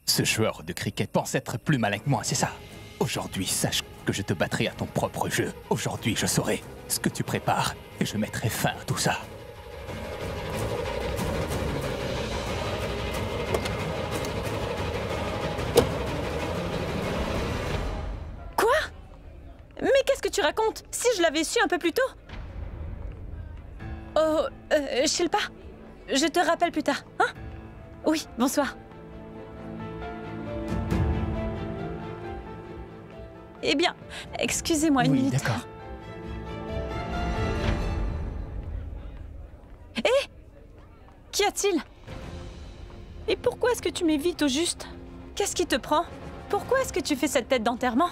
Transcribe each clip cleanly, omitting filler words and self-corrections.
Ce joueur de cricket pense être plus malin que moi, c'est ça? Aujourd'hui, sache que je te battrai à ton propre jeu. Aujourd'hui, je saurai ce que tu prépares et je mettrai fin à tout ça. Quoi? Mais qu'est-ce que tu racontes? Si je l'avais su un peu plus tôt. Oh, Shilpa, je te rappelle plus tard, hein? Oui, bonsoir. Eh bien, excusez-moi une minute. Oui, d'accord. Hé! Qu'y a-t-il? Et pourquoi est-ce que tu m'évites au juste? Qu'est-ce qui te prend? Pourquoi est-ce que tu fais cette tête d'enterrement?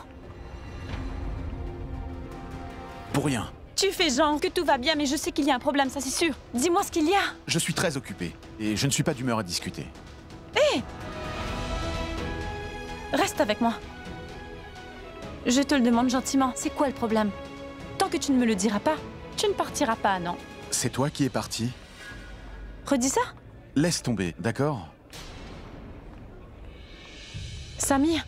Pour rien. Tu fais genre que tout va bien, mais je sais qu'il y a un problème, ça c'est sûr. Dis-moi ce qu'il y a. Je suis très occupé et je ne suis pas d'humeur à discuter. Hé! Reste avec moi. Je te le demande gentiment, c'est quoi le problème? Tant que tu ne me le diras pas, tu ne partiras pas, non? C'est toi qui es parti? Redis ça? Laisse tomber, d'accord? Samir,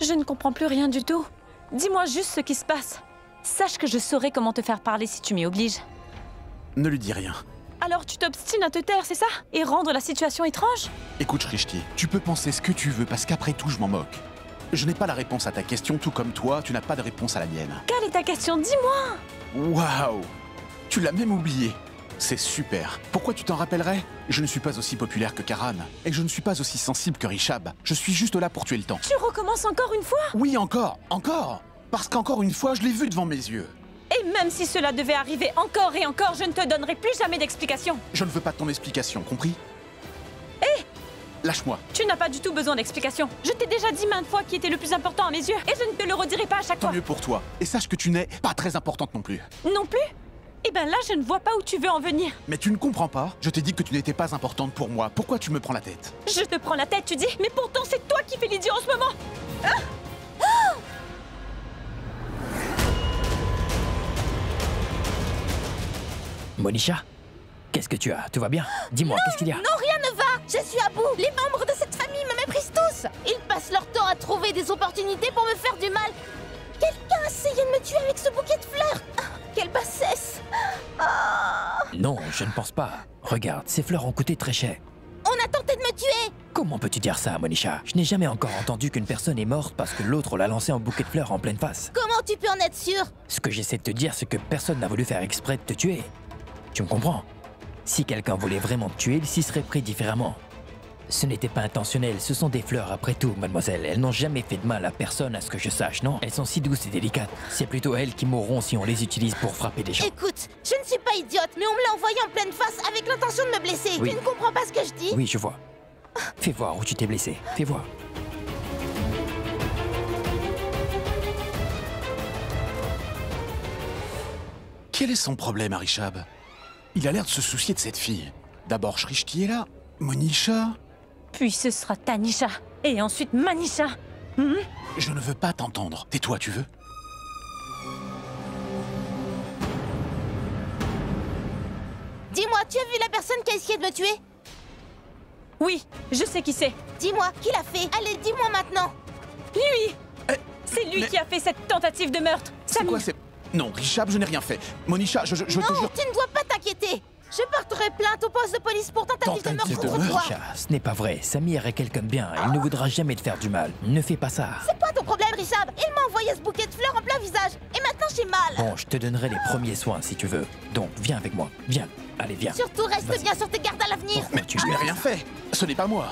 je ne comprends plus rien du tout. Dis-moi juste ce qui se passe. Sache que je saurai comment te faire parler si tu m'y obliges. Ne lui dis rien. Alors tu t'obstines à te taire, c'est ça? Et rendre la situation étrange? Écoute, Shrishti, tu peux penser ce que tu veux parce qu'après tout, je m'en moque. Je n'ai pas la réponse à ta question, tout comme toi, tu n'as pas de réponse à la mienne. Quelle est ta question? Dis-moi! Waouh! Tu l'as même oublié. C'est super. Pourquoi tu t'en rappellerais? Je ne suis pas aussi populaire que Karan. Et je ne suis pas aussi sensible que Rishab. Je suis juste là pour tuer le temps. Tu recommences encore une fois? Oui, encore! Encore! Parce qu'encore une fois, je l'ai vu devant mes yeux. Et même si cela devait arriver encore et encore, je ne te donnerai plus jamais d'explication. Je ne veux pas de ton explication, compris? Hé! Lâche-moi. Tu n'as pas du tout besoin d'explication. Je t'ai déjà dit maintes fois qui était le plus important à mes yeux, et je ne te le redirai pas à chaque Tant fois. mieux pour toi. Et sache que tu n'es pas très importante non plus. Non plus? Eh ben là, je ne vois pas où tu veux en venir. Mais tu ne comprends pas. Je t'ai dit que tu n'étais pas importante pour moi. Pourquoi tu me prends la tête? Je te prends la tête, tu dis? Mais pourtant, c'est toi qui fais l'idiot en ce moment. Monisha, qu'est-ce que tu as? Tout va bien? Dis-moi, qu'est-ce qu'il y a? Non, rien ne va. Je suis à bout. Les membres de cette famille me méprisent tous. Ils passent leur temps à trouver des opportunités pour me faire du mal. Quelqu'un a essayé de me tuer avec ce bouquet de fleurs. Ah, quelle bassesse. Ah. Non, je ne pense pas. Regarde, ces fleurs ont coûté très cher. On a tenté de me tuer. Comment peux-tu dire ça, Monisha? Je n'ai jamais encore entendu qu'une personne est morte parce que l'autre l'a lancé un bouquet de fleurs en pleine face. Comment tu peux en être sûr? Ce que j'essaie de te dire, c'est que personne n'a voulu faire exprès de te tuer. Tu me comprends? Si quelqu'un voulait vraiment te tuer, il s'y serait pris différemment. Ce n'était pas intentionnel, ce sont des fleurs après tout, mademoiselle. Elles n'ont jamais fait de mal à personne à ce que je sache, non? Elles sont si douces et délicates. C'est plutôt elles qui mourront si on les utilise pour frapper des gens. Écoute, je ne suis pas idiote, mais on me l'a envoyé en pleine face avec l'intention de me blesser. Oui. Tu ne comprends pas ce que je dis? Oui, je vois. Fais voir où tu t'es blessé. Fais voir. Quel est son problème, Arishab? Il a l'air de se soucier de cette fille. D'abord Shrishti est là. Monisha. Puis ce sera Tanisha. Et ensuite Manisha. Je ne veux pas t'entendre. Tais-toi, tu veux? Dis-moi, tu as vu la personne qui a essayé de me tuer? Oui, je sais qui c'est. Dis-moi, qui l'a fait? Allez, dis-moi maintenant. Lui! Eh, C'est lui mais- qui a fait cette tentative de meurtre. C'est quoi, Samir. c'est... Non, Rishab, je n'ai rien fait. Monisha, je te Non, jure... tu ne dois pas t'inquiéter. Je porterai plainte au poste de police pour tentative de meurtre Tentative de contre meurtre? toi. Monisha, ce n'est pas vrai. Samir est quelqu'un de bien. Il ne voudra jamais te faire du mal. Ne fais pas ça. C'est pas ton problème, Rishab. Il m'a envoyé ce bouquet de fleurs en plein visage. Et maintenant, j'ai mal. Bon, je te donnerai les premiers soins si tu veux. Donc, viens avec moi. Viens. Allez, viens. Surtout, reste Vas-y. bien sur tes gardes à l'avenir. Pourquoi Mais tu je lui n'ai as fait rien ça? fait. Ce n'est pas moi.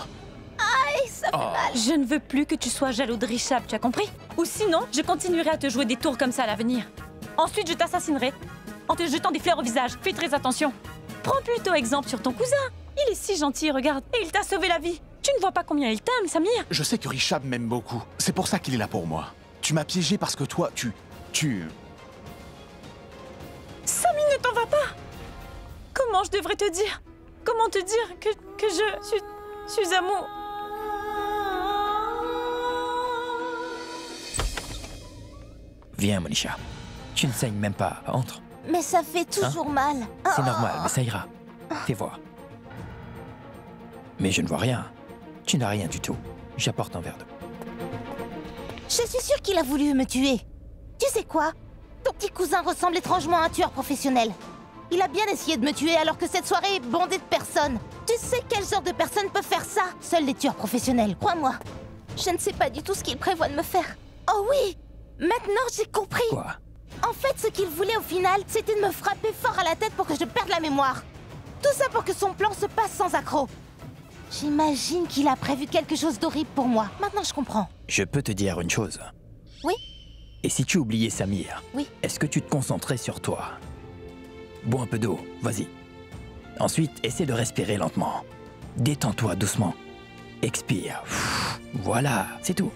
Aïe, ça fait mal. Je ne veux plus que tu sois jaloux de Rishab, tu as compris? Ou sinon, je continuerai à te jouer des tours comme ça à l'avenir. Ensuite, je t'assassinerai en te jetant des fleurs au visage. Fais très attention. Prends plutôt exemple sur ton cousin. Il est si gentil, regarde. Et il t'a sauvé la vie. Tu ne vois pas combien il t'aime, Samir? Je sais que Rishab m'aime beaucoup. C'est pour ça qu'il est là pour moi. Tu m'as piégé parce que toi, tu... Samir, ne t'en va pas. Comment je devrais te dire? Comment te dire que je suis amour? Viens, Monisha. Tu ne saignes même pas. Entre. Mais ça fait toujours mal. C'est Oh. normal, mais ça ira. Fais voir. Mais je ne vois rien. Tu n'as rien du tout. J'apporte un verre d'eau. Je suis sûre qu'il a voulu me tuer. Tu sais quoi? Ton petit cousin ressemble étrangement à un tueur professionnel. Il a bien essayé de me tuer alors que cette soirée est bondée de personnes. Tu sais quel genre de personnes peuvent faire ça? Seuls les tueurs professionnels, crois-moi. Je ne sais pas du tout ce qu'il prévoit de me faire. Oh oui! Maintenant j'ai compris! Quoi? En fait, ce qu'il voulait au final, c'était de me frapper fort à la tête pour que je perde la mémoire. Tout ça pour que son plan se passe sans accroc. J'imagine qu'il a prévu quelque chose d'horrible pour moi. Maintenant, je comprends. Je peux te dire une chose. Oui? Et si tu oubliais Samir? Oui. Est-ce que tu te concentrais sur toi? Bois un peu d'eau, vas-y. Ensuite, essaie de respirer lentement. Détends-toi doucement. Expire. Voilà, c'est tout.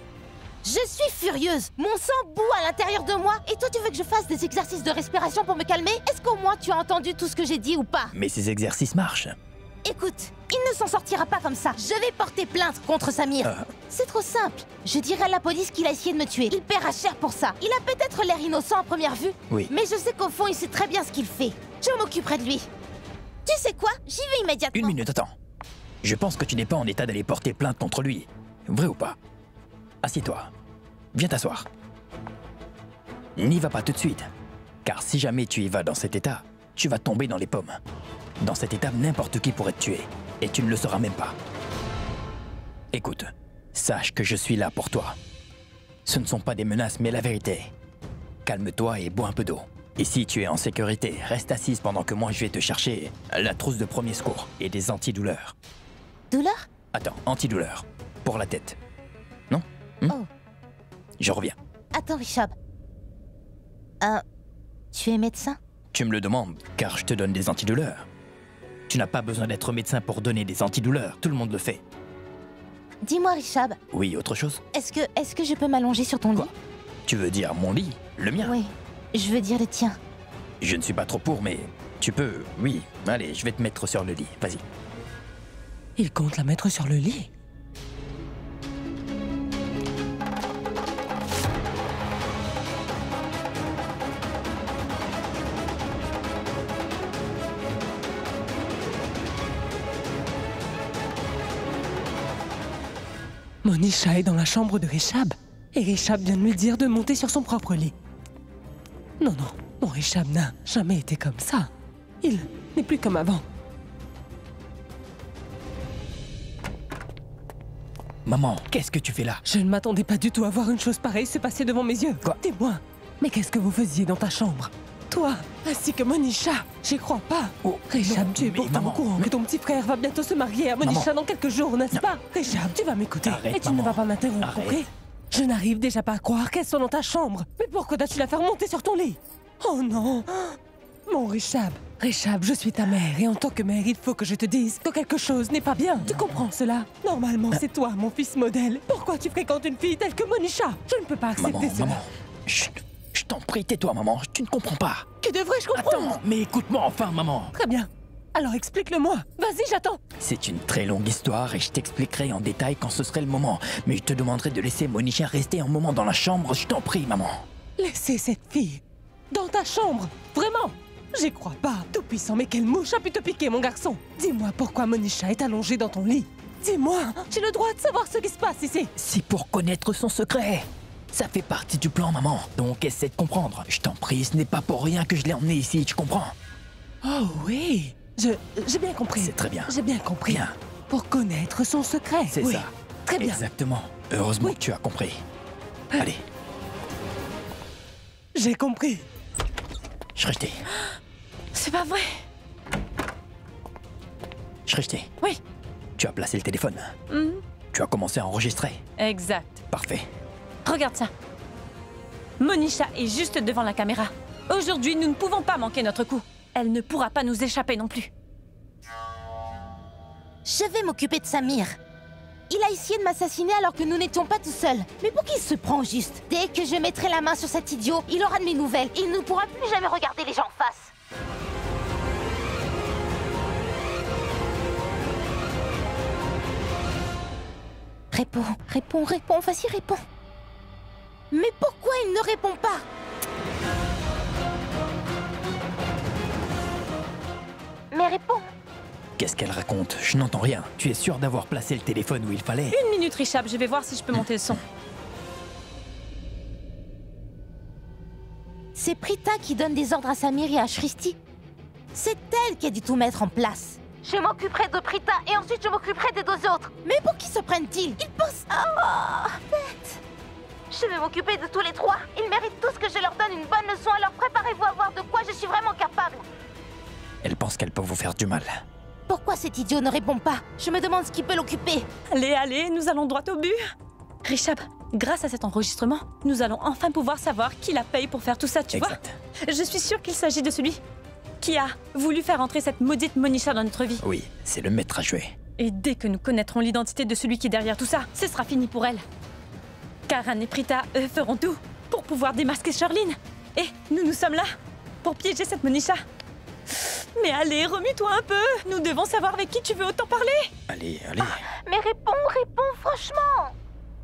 Je suis furieuse. Mon sang bout à l'intérieur de moi. Et toi, tu veux que je fasse des exercices de respiration pour me calmer? Est-ce qu'au moins tu as entendu tout ce que j'ai dit ou pas? Mais ces exercices marchent. Écoute, il ne s'en sortira pas comme ça. Je vais porter plainte contre Samir. C'est trop simple. Je dirai à la police qu'il a essayé de me tuer. Il paiera cher pour ça. Il a peut-être l'air innocent à première vue. Oui. Mais je sais qu'au fond, il sait très bien ce qu'il fait. Je m'occuperai de lui. Tu sais quoi? J'y vais immédiatement. Une minute, attends. Je pense que tu n'es pas en état d'aller porter plainte contre lui. Vrai ou pas? Assieds-toi. Viens t'asseoir. N'y va pas tout de suite. Car si jamais tu y vas dans cet état, tu vas tomber dans les pommes. Dans cet état, n'importe qui pourrait te tuer. Et tu ne le sauras même pas. Écoute, sache que je suis là pour toi. Ce ne sont pas des menaces, mais la vérité. Calme-toi et bois un peu d'eau. Ici, tu es en sécurité. Reste assise pendant que moi, je vais te chercher la trousse de premier secours et des antidouleurs. Douleur? Attends, antidouleur. Pour la tête. Non? Oh. Je reviens. Attends, Richab. Tu es médecin? Tu me le demandes, car je te donne des antidouleurs. Tu n'as pas besoin d'être médecin pour donner des antidouleurs. Tout le monde le fait. Dis-moi, Richab, Oui, autre chose? est-ce que je peux m'allonger sur ton Quoi? lit? Tu veux dire mon lit? Le mien? Oui, je veux dire le tien. Je ne suis pas trop pour, mais tu peux, oui. Allez, je vais te mettre sur le lit. Vas-y. Il compte la mettre sur le lit. Monisha est dans la chambre de Richab. Et Richab vient de lui dire de monter sur son propre lit. Non, non, mon Richab n'a jamais été comme ça. Il n'est plus comme avant. Maman, qu'est-ce que tu fais là? Je ne m'attendais pas du tout à voir une chose pareille se passer devant mes yeux. Quoi? Dis-moi, mais qu'est-ce que vous faisiez dans ta chambre? Toi, ainsi que Monisha, j'y crois pas. Oh, Richab, non, tu es mais pourtant maman, au courant que ton petit frère va bientôt se marier à Monisha dans quelques jours, n'est-ce pas? Richab, tu vas m'écouter Arrête, et tu maman. ne vas pas m'interrompre, Arrête. ok? Je n'arrive déjà pas à croire qu'elles sont dans ta chambre. Mais pourquoi dois-tu la faire monter sur ton lit? Oh non! Mon Richab, Richab, je suis ta mère et en tant que mère, il faut que je te dise que quelque chose n'est pas bien. Tu comprends cela? Normalement, c'est toi, mon fils modèle. Pourquoi tu fréquentes une fille telle que Monisha? Je ne peux pas accepter Maman, cela. maman. Chut, je t'en prie, tais-toi, maman. Tu ne comprends pas. Que devrais-je comprendre? Attends, mais écoute-moi enfin, maman. Très bien. Alors explique-le-moi. Vas-y, j'attends. C'est une très longue histoire et je t'expliquerai en détail quand ce serait le moment. Mais je te demanderai de laisser Monisha rester un moment dans la chambre, je t'en prie, maman. Laisser cette fille dans ta chambre? Vraiment? J'y crois pas. Tout puissant, mais quelle mouche a pu te piquer, mon garçon? Dis-moi pourquoi Monisha est allongée dans ton lit. Dis-moi, j'ai le droit de savoir ce qui se passe ici. C'est pour connaître son secret. Ça fait partie du plan, maman. Donc essaie de comprendre. Je t'en prie, ce n'est pas pour rien que je l'ai emmené ici, tu comprends? Oh oui, j'ai bien compris. C'est très bien. J'ai bien compris. Bien. Pour connaître son secret. C'est Oui. ça. Très bien. Exactement. Heureusement Oui. que tu as compris. Allez, J'ai compris. Shrishti. C'est pas vrai. Shrishti, Oui. tu as placé le téléphone. Tu as commencé à enregistrer. Exact. Parfait. Regarde ça. Monisha est juste devant la caméra. Aujourd'hui, nous ne pouvons pas manquer notre coup. Elle ne pourra pas nous échapper non plus. Je vais m'occuper de Samir. Il a essayé de m'assassiner alors que nous n'étions pas tout seuls. Mais pour qui il se prend juste? Dès que je mettrai la main sur cet idiot, il aura de mes nouvelles. Il ne pourra plus jamais regarder les gens en face. Réponds, vas-y, réponds. Mais pourquoi il ne répond pas? Mais réponds. Qu'est-ce qu'elle raconte? Je n'entends rien. Tu es sûr d'avoir placé le téléphone où il fallait? Une minute, Richab, je vais voir si je peux monter le son. C'est Prita qui donne des ordres à Samir et à Shristi. C'est elle qui a dû tout mettre en place. Je m'occuperai de Prita et ensuite je m'occuperai des 2 autres. Mais pour qui se prennent-ils? Ils pensent... Oh, bête. Je vais m'occuper de tous les 3. Ils méritent tous que je leur donne une bonne leçon, alors préparez-vous à voir de quoi je suis vraiment capable. Elle pense qu'elle peut vous faire du mal. Pourquoi cet idiot ne répond pas? Je me demande ce qui peut l'occuper. Allez, allez, nous allons droit au but. Richab, grâce à cet enregistrement, nous allons enfin pouvoir savoir qui la paye pour faire tout ça, tu Exact. vois? Je suis sûre qu'il s'agit de celui qui a voulu faire entrer cette maudite Monisha dans notre vie. Oui, c'est le maître à jouer. Et dès que nous connaîtrons l'identité de celui qui est derrière tout ça, ce sera fini pour elle. Karan et Prita, eux, feront tout pour pouvoir démasquer Shirlene. Et nous sommes là pour piéger cette Monisha. Mais allez, remue-toi un peu. Nous devons savoir avec qui tu veux autant parler. Allez, allez. Mais réponds, franchement.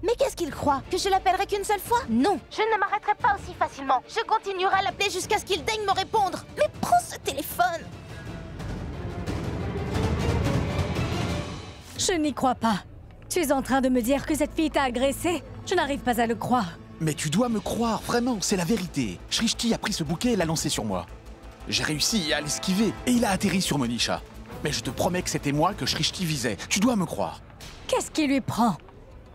Mais qu'est-ce qu'il croit? Que je l'appellerai qu'une seule fois? Non, je ne m'arrêterai pas aussi facilement. Je continuerai à l'appeler jusqu'à ce qu'il daigne me répondre. Mais prends ce téléphone. Je n'y crois pas. Tu es en train de me dire que cette fille t'a agressé? Je n'arrive pas à le croire. Mais tu dois me croire, vraiment, c'est la vérité. Shrishti a pris ce bouquet et l'a lancé sur moi. J'ai réussi à l'esquiver et il a atterri sur Monisha. Mais je te promets que c'était moi que Shrishti visait. Tu dois me croire. Qu'est-ce qui lui prend?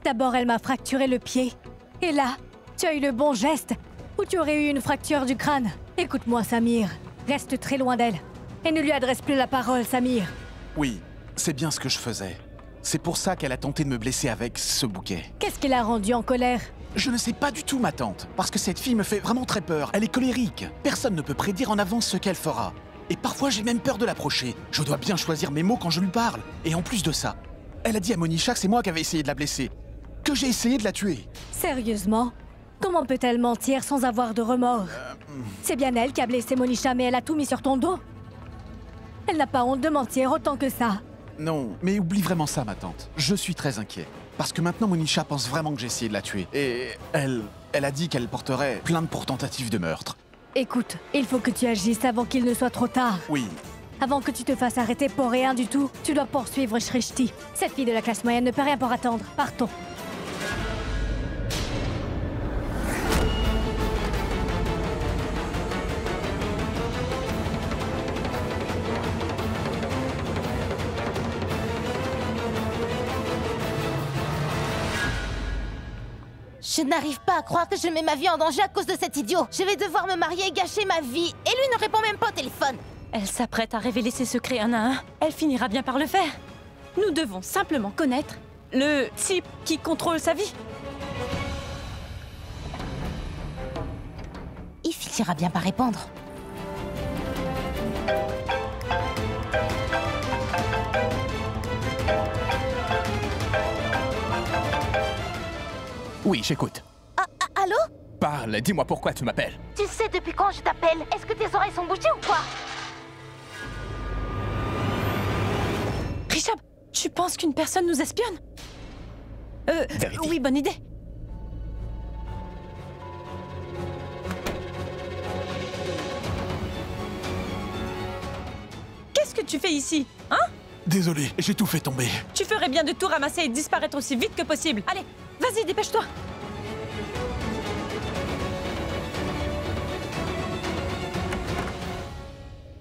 D'abord, elle m'a fracturé le pied. Et là, tu as eu le bon geste, ou tu aurais eu une fracture du crâne. Écoute-moi, Samir. Reste très loin d'elle. Et ne lui adresse plus la parole, Samir. Oui, c'est bien ce que je faisais. C'est pour ça qu'elle a tenté de me blesser avec ce bouquet. Qu'est-ce qui l'a rendue en colère? Je ne sais pas du tout, ma tante, parce que cette fille me fait vraiment très peur. Elle est colérique. Personne ne peut prédire en avance ce qu'elle fera. Et parfois, j'ai même peur de l'approcher. Je dois bien choisir mes mots quand je lui parle. Et en plus de ça, elle a dit à Monisha que c'est moi qui avais essayé de la blesser. Que j'ai essayé de la tuer. Sérieusement? Comment peut-elle mentir sans avoir de remords? C'est bien elle qui a blessé Monisha, mais elle a tout mis sur ton dos. Elle n'a pas honte de mentir autant que ça. Non, mais oublie vraiment ça, ma tante. Je suis très inquiet. Parce que maintenant, Monisha pense vraiment que j'ai essayé de la tuer. Et elle a dit qu'elle porterait plainte pour tentative de meurtre. Écoute, il faut que tu agisses avant qu'il ne soit trop tard. Oui, Avant que tu te fasses arrêter pour rien du tout, tu dois poursuivre Shrishti. Cette fille de la classe moyenne ne peut rien pour attendre. Partons. Je n'arrive pas à croire que je mets ma vie en danger à cause de cet idiot. Je vais devoir me marier et gâcher ma vie. Et lui ne répond même pas au téléphone. Elle s'apprête à révéler ses secrets un à un. Elle finira bien par le faire. Nous devons simplement connaître le type qui contrôle sa vie. Il finira bien par répondre. Oui, j'écoute. Allô? Parle, dis-moi pourquoi tu m'appelles. Tu sais depuis quand je t'appelle? Est-ce que tes oreilles sont bouchées ou quoi? Richab, tu penses qu'une personne nous espionne? Vérifie. Oui, bonne idée. Qu'est-ce que tu fais ici? Hein? désolé, j'ai tout fait tomber. Tu ferais bien de tout ramasser et de disparaître aussi vite que possible. Allez, vas-y, dépêche-toi.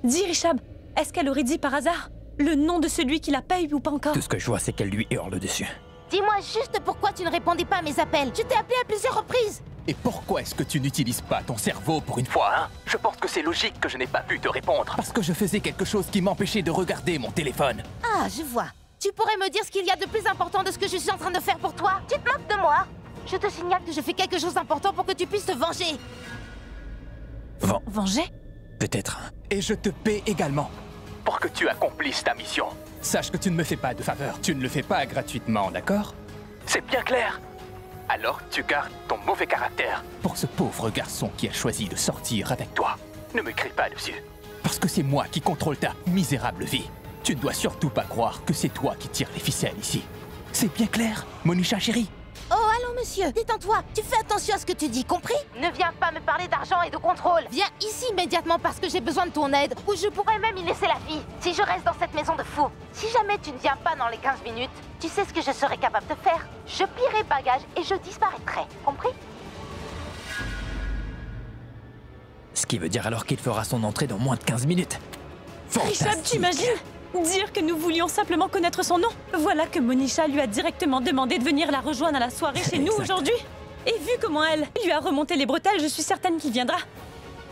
Dis, Richab, est-ce qu'elle aurait dit par hasard le nom de celui qui la paye ou pas encore? Tout ce que je vois, c'est qu'elle lui hurle dessus. Dis-moi juste pourquoi tu ne répondais pas à mes appels. Je t'ai appelé à plusieurs reprises. Et pourquoi est-ce que tu n'utilises pas ton cerveau pour une fois, hein? Je pense que c'est logique que je n'ai pas pu te répondre. Parce que je faisais quelque chose qui m'empêchait de regarder mon téléphone. Ah, je vois. Tu pourrais me dire ce qu'il y a de plus important de ce que je suis en train de faire pour toi? Tu te moques de moi? Je te signale que je fais quelque chose d'important pour que tu puisses te venger. Venger? Peut-être. Et je te paie également. Pour que tu accomplisses ta mission. Sache que tu ne me fais pas de faveur. Tu ne le fais pas gratuitement, d'accord? C'est bien clair. Alors tu gardes ton mauvais caractère pour ce pauvre garçon qui a choisi de sortir avec toi. Ne me crie pas dessus. Parce que c'est moi qui contrôle ta misérable vie. Tu ne dois surtout pas croire que c'est toi qui tires les ficelles ici. C'est bien clair, Monisha chérie? Oh, Allons, monsieur, détends-toi. Tu fais attention à ce que tu dis, compris? Ne viens pas me parler d'argent et de contrôle. Viens ici immédiatement parce que j'ai besoin de ton aide, ou je pourrais même y laisser la vie, si je reste dans cette maison de fou. Si jamais tu ne viens pas dans les 15 minutes, tu sais ce que je serais capable de faire? Je plierai bagage et je disparaîtrai, compris? Ce qui veut dire alors qu'il fera son entrée dans moins de 15 minutes. Richab, tu imagines? Dire que nous voulions simplement connaître son nom. Voilà que Monisha lui a directement demandé de venir la rejoindre à la soirée chez nous aujourd'hui. Et vu comment elle lui a remonté les bretelles, je suis certaine qu'il viendra.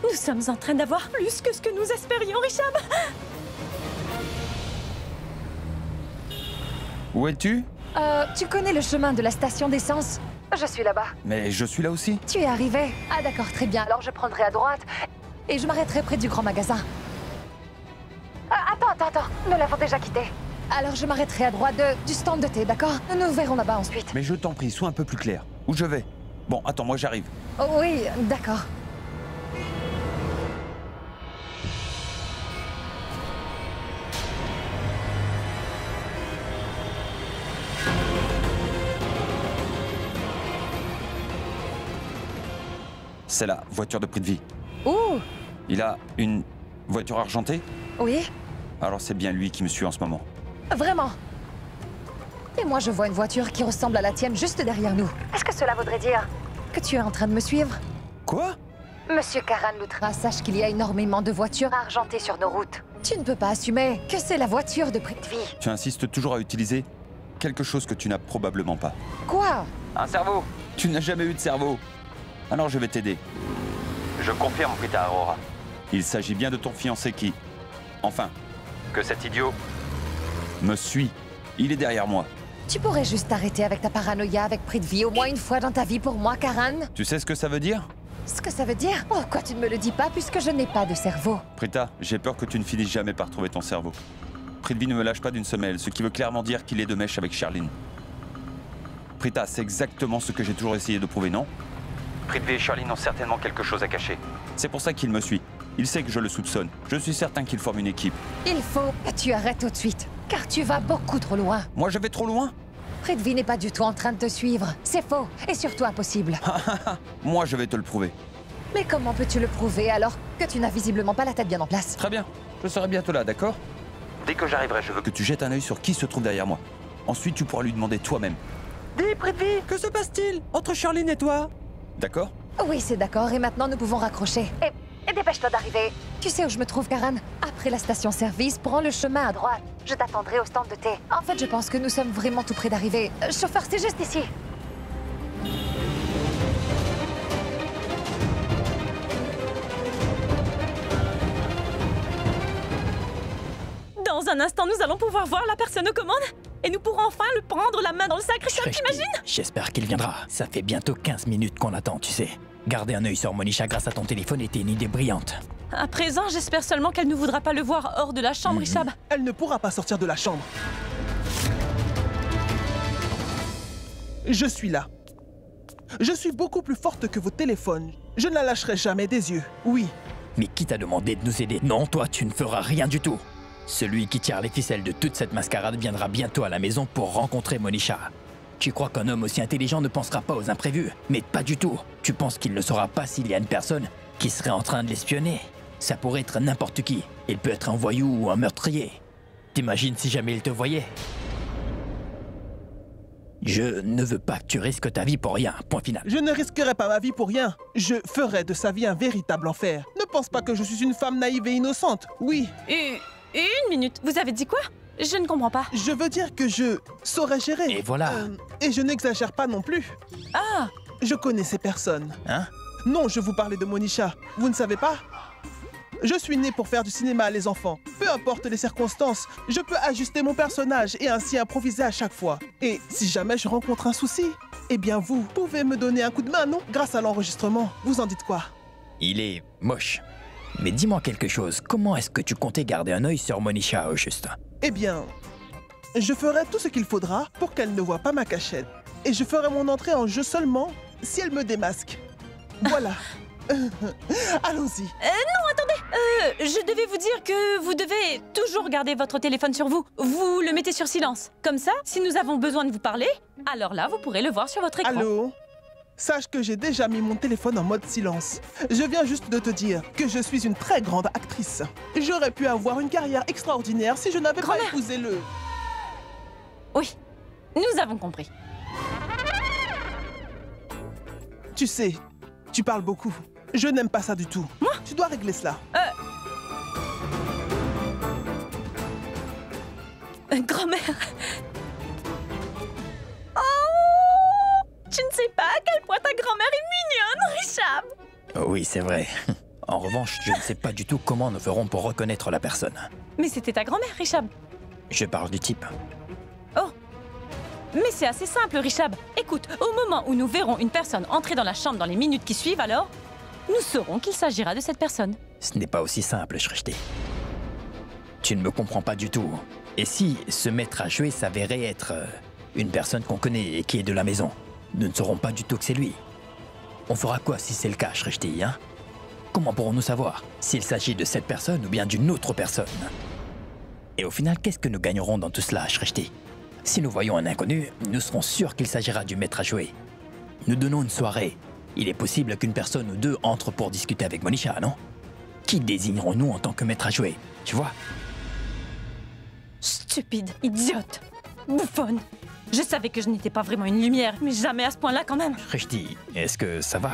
Nous sommes en train d'avoir plus que ce que nous espérions, Richab. Où es-tu? Tu connais le chemin de la station d'essence? Je suis là-bas. Mais je suis là aussi. Tu es arrivé? Ah d'accord, très bien. Alors je prendrai à droite et je m'arrêterai près du grand magasin. Attends. Nous l'avons déjà quitté. Alors je m'arrêterai à droite du stand de thé, d'accord? Nous nous verrons là-bas ensuite. Mais je t'en prie, sois un peu plus clair. Où je vais? Bon, attends, moi j'arrive. Oh, oui, d'accord. C'est la voiture de Prithvi. Ouh! Il a une voiture argentée? Oui? Alors c'est bien lui qui me suit en ce moment. Vraiment? Et moi je vois une voiture qui ressemble à la tienne juste derrière nous. Est-ce que cela voudrait dire que tu es en train de me suivre? Quoi? Monsieur Karan Luthra, sache qu'il y a énormément de voitures argentées sur nos routes. Tu ne peux pas assumer que c'est la voiture de Prithvi. Tu insistes toujours à utiliser quelque chose que tu n'as probablement pas. Quoi? Un cerveau! Tu n'as jamais eu de cerveau. Alors je vais t'aider. Je confirme, Prita Aurora. Il s'agit bien de ton fiancé qui... Enfin, que cet idiot me suit. Il est derrière moi. Tu pourrais juste t'arrêter avec ta paranoïa avec Prithvi au moins une fois dans ta vie pour moi, Karan? Tu sais ce que ça veut dire? Ce que ça veut dire? Pourquoi tu ne me le dis pas puisque je n'ai pas de cerveau? Prita, j'ai peur que tu ne finisses jamais par trouver ton cerveau. Prithvi ne me lâche pas d'une semelle, ce qui veut clairement dire qu'il est de mèche avec Charline. Prita, c'est exactement ce que j'ai toujours essayé de prouver, non? Prithvi et Charline ont certainement quelque chose à cacher. C'est pour ça qu'il me suit. Il sait que je le soupçonne. Je suis certain qu'ils forment une équipe. Il faut que tu arrêtes tout de suite, car tu vas beaucoup trop loin. Moi, je vais trop loin? Prithvi n'est pas du tout en train de te suivre. C'est faux, et surtout impossible. Moi, je vais te le prouver. Mais comment peux-tu le prouver alors que tu n'as visiblement pas la tête bien en place? Très bien. Je serai bientôt là, d'accord? Dès que j'arriverai, je veux que tu jettes un œil sur qui se trouve derrière moi. Ensuite, tu pourras lui demander toi-même. Dis, Prithvi, que se passe-t-il entre Charline et toi? D'accord? Oui, c'est d'accord, et maintenant nous pouvons raccrocher. Et dépêche-toi d'arriver. Tu sais où je me trouve, Karan? Après la station-service, prends le chemin à droite. Je t'attendrai au stand de thé. En fait, je pense que nous sommes vraiment tout près d'arriver. Chauffeur, c'est juste ici. Dans un instant, nous allons pouvoir voir la personne aux commandes et nous pourrons enfin le prendre la main dans le sac, Richab, t'imagines? J'espère qu'il viendra. Ça fait bientôt 15 minutes qu'on attend, tu sais. Garder un œil sur Monisha grâce à ton téléphone était une idée brillante. À présent, j'espère seulement qu'elle ne voudra pas le voir hors de la chambre, Richab. Elle ne pourra pas sortir de la chambre. Je suis là. Je suis beaucoup plus forte que vos téléphones. Je ne la lâcherai jamais des yeux, oui. Mais qui t'a demandé de nous aider? Non, toi, tu ne feras rien du tout. Celui qui tire les ficelles de toute cette mascarade viendra bientôt à la maison pour rencontrer Monisha. Tu crois qu'un homme aussi intelligent ne pensera pas aux imprévus? Mais pas du tout. Tu penses qu'il ne saura pas s'il y a une personne qui serait en train de l'espionner? Ça pourrait être n'importe qui. Il peut être un voyou ou un meurtrier. T'imagines si jamais il te voyait? Je ne veux pas que tu risques ta vie pour rien, point final. Je ne risquerai pas ma vie pour rien. Je ferai de sa vie un véritable enfer. Ne pense pas que je suis une femme naïve et innocente, oui. Une minute, vous avez dit quoi? Je ne comprends pas. Je veux dire que je saurais gérer. Et voilà. Et je n'exagère pas non plus. Ah! Je connais ces personnes. Hein? Non, je vous parlais de Monisha. Vous ne savez pas? Je suis né pour faire du cinéma, les enfants. Peu importe les circonstances, je peux ajuster mon personnage et ainsi improviser à chaque fois. Et si jamais je rencontre un souci, eh bien vous pouvez me donner un coup de main, non? Grâce à l'enregistrement. Vous en dites quoi? Il est moche. Mais dis-moi quelque chose, comment est-ce que tu comptais garder un œil sur Monisha au juste? Eh bien, je ferai tout ce qu'il faudra pour qu'elle ne voie pas ma cachette. Et je ferai mon entrée en jeu seulement si elle me démasque. Voilà. Allons-y. Non, attendez! Je devais vous dire que vous devez toujours garder votre téléphone sur vous. Vous le mettez sur silence. Comme ça, si nous avons besoin de vous parler, alors là, vous pourrez le voir sur votre écran. Allô? Sache que j'ai déjà mis mon téléphone en mode silence. Je viens juste de te dire que je suis une très grande actrice. J'aurais pu avoir une carrière extraordinaire si je n'avais pas épousé le... Oui, nous avons compris. Tu sais, tu parles beaucoup. Je n'aime pas ça du tout. Moi? Tu dois régler cela. Grand-mère. Oh! Tu ne sais pas à quel point ta grand-mère est mignonne, Richard. Oui, c'est vrai. En revanche, je ne sais pas du tout comment nous ferons pour reconnaître la personne. Mais c'était ta grand-mère, Richard. Je parle du type. Oh! Mais c'est assez simple, Richard. Écoute, au moment où nous verrons une personne entrer dans la chambre dans les minutes qui suivent, alors, nous saurons qu'il s'agira de cette personne. Ce n'est pas aussi simple, Shrishti. Tu ne me comprends pas du tout. Et si ce maître à jouer s'avérait être une personne qu'on connaît et qui est de la maison, nous ne saurons pas du tout que c'est lui. On fera quoi si c'est le cas, Shrishti, hein? Comment pourrons-nous savoir s'il s'agit de cette personne ou bien d'une autre personne? Et au final, qu'est-ce que nous gagnerons dans tout cela, Shrishti? Si nous voyons un inconnu, nous serons sûrs qu'il s'agira du maître à jouer. Nous donnons une soirée. Il est possible qu'une personne ou deux entre pour discuter avec Monisha, non? Qui désignerons-nous en tant que maître à jouer? Tu vois? Stupide, idiote, bouffonne. Je savais que je n'étais pas vraiment une lumière, mais jamais à ce point-là quand même. Shrishti, est-ce que ça va?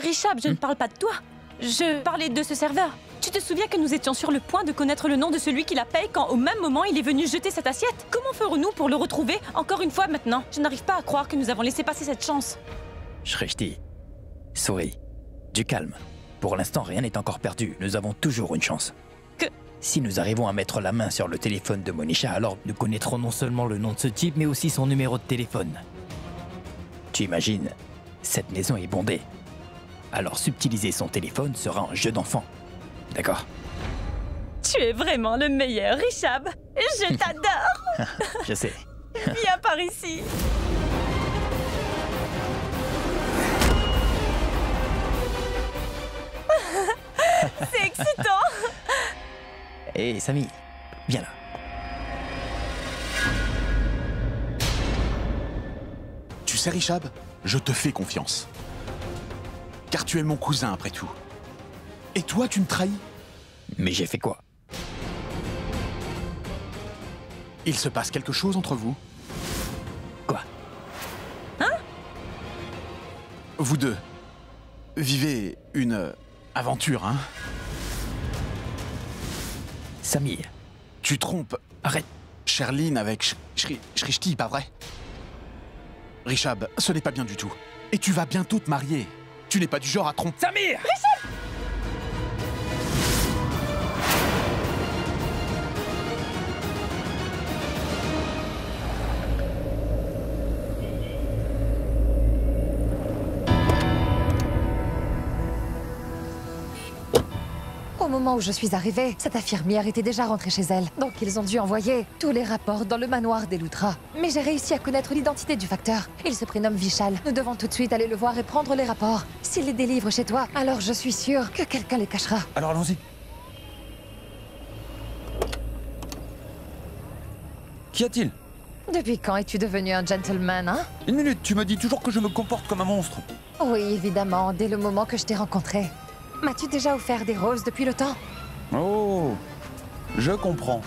Richard, je ne parle pas de toi. Je parlais de ce serveur. Tu te souviens que nous étions sur le point de connaître le nom de celui qui la paye quand au même moment il est venu jeter cette assiette? Comment ferons-nous pour le retrouver encore une fois maintenant? Je n'arrive pas à croire que nous avons laissé passer cette chance. Shrishti, souris. Du calme. Pour l'instant, rien n'est encore perdu. Nous avons toujours une chance. Que... Si nous arrivons à mettre la main sur le téléphone de Monisha, alors nous connaîtrons non seulement le nom de ce type, mais aussi son numéro de téléphone. Tu imagines, cette maison est bondée. Alors subtiliser son téléphone sera un jeu d'enfant. D'accord? Tu es vraiment le meilleur, Richard. Je t'adore. Je sais. Viens par ici. C'est excitant. Hé, Samy, viens là. Tu sais, Richab, je te fais confiance. Car tu es mon cousin, après tout. Et toi, tu me trahis? Mais j'ai fait quoi? Il se passe quelque chose entre vous? Quoi? Hein? Vous deux, vivez une aventure, hein? Samy. Tu trompes. Arrête. Sherline avec Shrishti, pas vrai? Richab, ce n'est pas bien du tout. Et tu vas bientôt te marier. Tu n'es pas du genre à tromper... Samir! Richard! Au moment où je suis arrivée, cette infirmière était déjà rentrée chez elle. Donc ils ont dû envoyer tous les rapports dans le manoir des Loutra. Mais j'ai réussi à connaître l'identité du facteur. Il se prénomme Vishal. Nous devons tout de suite aller le voir et prendre les rapports. S'il les délivre chez toi, alors je suis sûre que quelqu'un les cachera. Alors allons-y. Qu'y a-t-il? Depuis quand es-tu devenu un gentleman, hein? Une minute, tu me dis toujours que je me comporte comme un monstre. Oui, évidemment, dès le moment que je t'ai rencontré. M'as-tu déjà offert des roses depuis le temps? Oh, je comprends.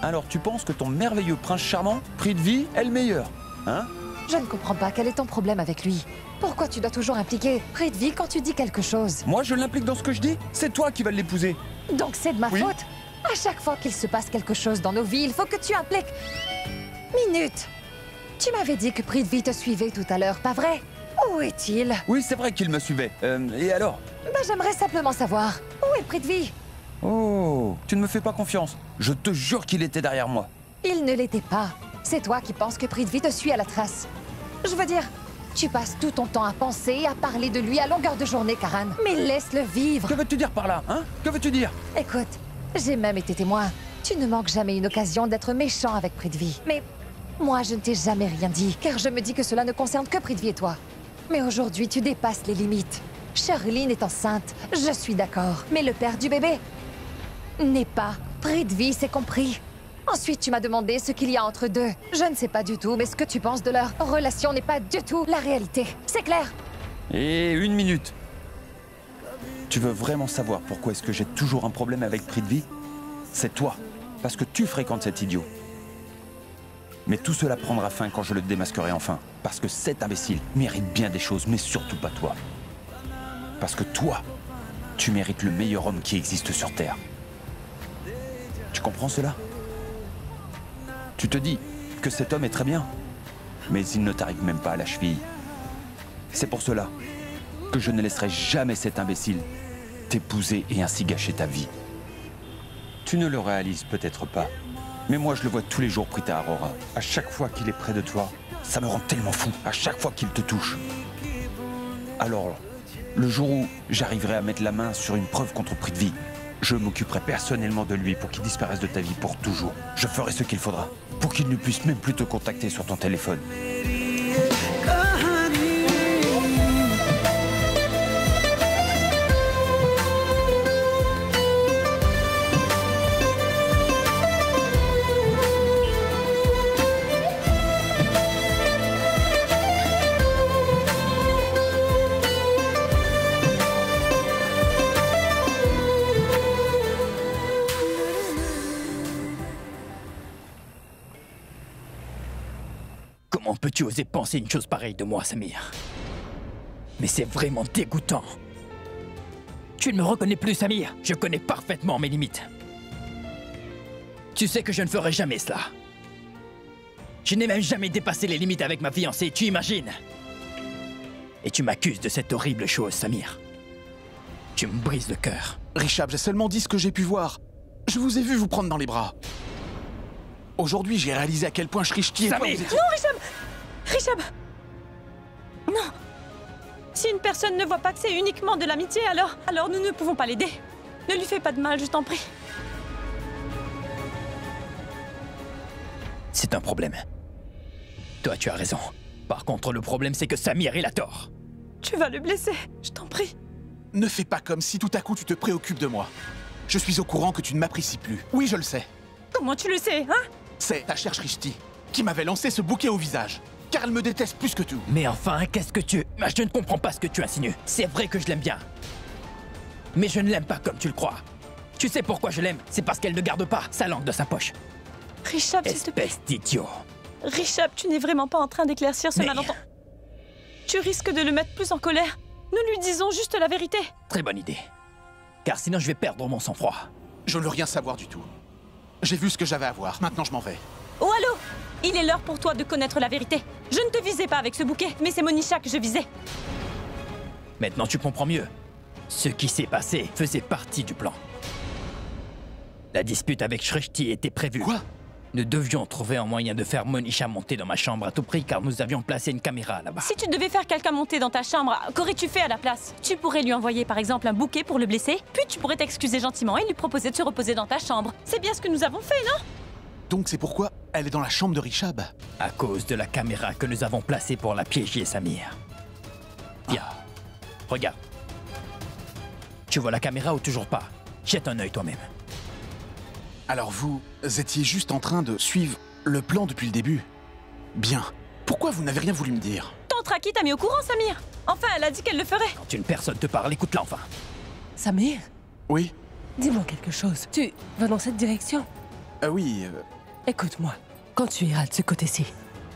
Alors tu penses que ton merveilleux prince charmant, Prithvi, est le meilleur, hein? Je ne comprends pas, quel est ton problème avec lui? Pourquoi tu dois toujours impliquer Prithvi quand tu dis quelque chose? Moi je l'implique dans ce que je dis? C'est toi qui vas l'épouser. Donc c'est de ma Oui. faute? À chaque fois qu'il se passe quelque chose dans nos vies, il faut que tu impliques... Minute! Tu m'avais dit que Prithvi te suivait tout à l'heure, pas vrai? Où est-il? Oui, c'est vrai qu'il me suivait. Et alors? Ben, j'aimerais simplement savoir. Où est Prithvi? Oh, tu ne me fais pas confiance. Je te jure qu'il était derrière moi. Il ne l'était pas. C'est toi qui penses que Prithvi te suit à la trace. Je veux dire, tu passes tout ton temps à penser et à parler de lui à longueur de journée, Karan. Mais laisse-le vivre. Que veux-tu dire par là, hein? Que veux-tu dire? Écoute, j'ai même été témoin. Tu ne manques jamais une occasion d'être méchant avec Prithvi. Mais moi, je ne t'ai jamais rien dit, car je me dis que cela ne concerne que Prithvi et toi. Mais aujourd'hui, tu dépasses les limites. Sherline est enceinte, je suis d'accord. Mais le père du bébé, n'est pas. Prithvi, c'est compris. Ensuite, tu m'as demandé ce qu'il y a entre deux. Je ne sais pas du tout, mais ce que tu penses de leur relation n'est pas du tout la réalité. C'est clair? Et 1 minute. Tu veux vraiment savoir pourquoi est-ce que j'ai toujours un problème avec Prithvi? C'est toi, parce que tu fréquentes cet idiot. Mais tout cela prendra fin quand je le démasquerai enfin. Parce que cet imbécile mérite bien des choses, mais surtout pas toi. Parce que toi, tu mérites le meilleur homme qui existe sur Terre. Tu comprends cela? Tu te dis que cet homme est très bien, mais il ne t'arrive même pas à la cheville. C'est pour cela que je ne laisserai jamais cet imbécile t'épouser et ainsi gâcher ta vie. Tu ne le réalises peut-être pas, mais moi je le vois tous les jours, Prita Arora. À chaque fois qu'il est près de toi, ça me rend tellement fou, à chaque fois qu'il te touche. Alors, le jour où j'arriverai à mettre la main sur une preuve contre Prithvi, je m'occuperai personnellement de lui pour qu'il disparaisse de ta vie pour toujours. Je ferai ce qu'il faudra pour qu'il ne puisse même plus te contacter sur ton téléphone. Comment peux-tu oser penser une chose pareille de moi, Samir? Mais c'est vraiment dégoûtant. Tu ne me reconnais plus, Samir. Je connais parfaitement mes limites. Tu sais que je ne ferai jamais cela. Je n'ai même jamais dépassé les limites avec ma fiancée, tu imagines? Et tu m'accuses de cette horrible chose, Samir. Tu me brises le cœur. Rishab, j'ai seulement dit ce que j'ai pu voir. Je vous ai vu vous prendre dans les bras. Aujourd'hui, j'ai réalisé à quel point Shrishti et toi, vous étiez... Non, Rishab! Rishab! Non! Si une personne ne voit pas que c'est uniquement de l'amitié, alors nous ne pouvons pas l'aider. Ne lui fais pas de mal, je t'en prie. C'est un problème. Toi, tu as raison. Par contre, le problème, c'est que Samir, il a tort. Tu vas le blesser, je t'en prie. Ne fais pas comme si tout à coup tu te préoccupes de moi. Je suis au courant que tu ne m'apprécies plus. Oui, je le sais. Comment tu le sais, hein? C'est ta chère Shrishti qui m'avait lancé ce bouquet au visage. Car elle me déteste plus que tout. Mais enfin, qu'est-ce que tu... Je ne comprends pas ce que tu insinues. C'est vrai que je l'aime bien. Mais je ne l'aime pas comme tu le crois. Tu sais pourquoi je l'aime? C'est parce qu'elle ne garde pas sa langue de sa poche. Rishab, s'il te plaît. Espèce d'idiot. Rishab, tu n'es vraiment pas en train d'éclaircir ce malentendu. Tu risques de le mettre plus en colère. Nous lui disons juste la vérité. Très bonne idée. Car sinon je vais perdre mon sang-froid. Je ne veux rien savoir du tout. J'ai vu ce que j'avais à voir. Maintenant, je m'en vais. Oh, allô? Il est l'heure pour toi de connaître la vérité. Je ne te visais pas avec ce bouquet, mais c'est Monisha que je visais. Maintenant, tu comprends mieux. Ce qui s'est passé faisait partie du plan. La dispute avec Shrishti était prévue. Quoi? Nous devions trouver un moyen de faire Monisha monter dans ma chambre à tout prix, car nous avions placé une caméra là-bas. Si tu devais faire quelqu'un monter dans ta chambre, qu'aurais-tu fait à la place? Tu pourrais lui envoyer par exemple un bouquet pour le blesser, puis tu pourrais t'excuser gentiment et lui proposer de se reposer dans ta chambre. C'est bien ce que nous avons fait, non? Donc c'est pourquoi elle est dans la chambre de Rishab? À cause de la caméra que nous avons placée pour la piéger, Samir. Tiens, regarde. Tu vois la caméra ou toujours pas? Jette un œil toi-même. Alors vous étiez juste en train de suivre le plan depuis le début. Bien. Pourquoi vous n'avez rien voulu me dire? Tante Raki t'a mis au courant, Samir. Enfin, elle a dit qu'elle le ferait. Quand une personne te parle, écoute-la enfin. Samir, Oui? dis-moi quelque chose. Tu vas dans cette direction? Oui, Écoute-moi, quand tu iras de ce côté-ci,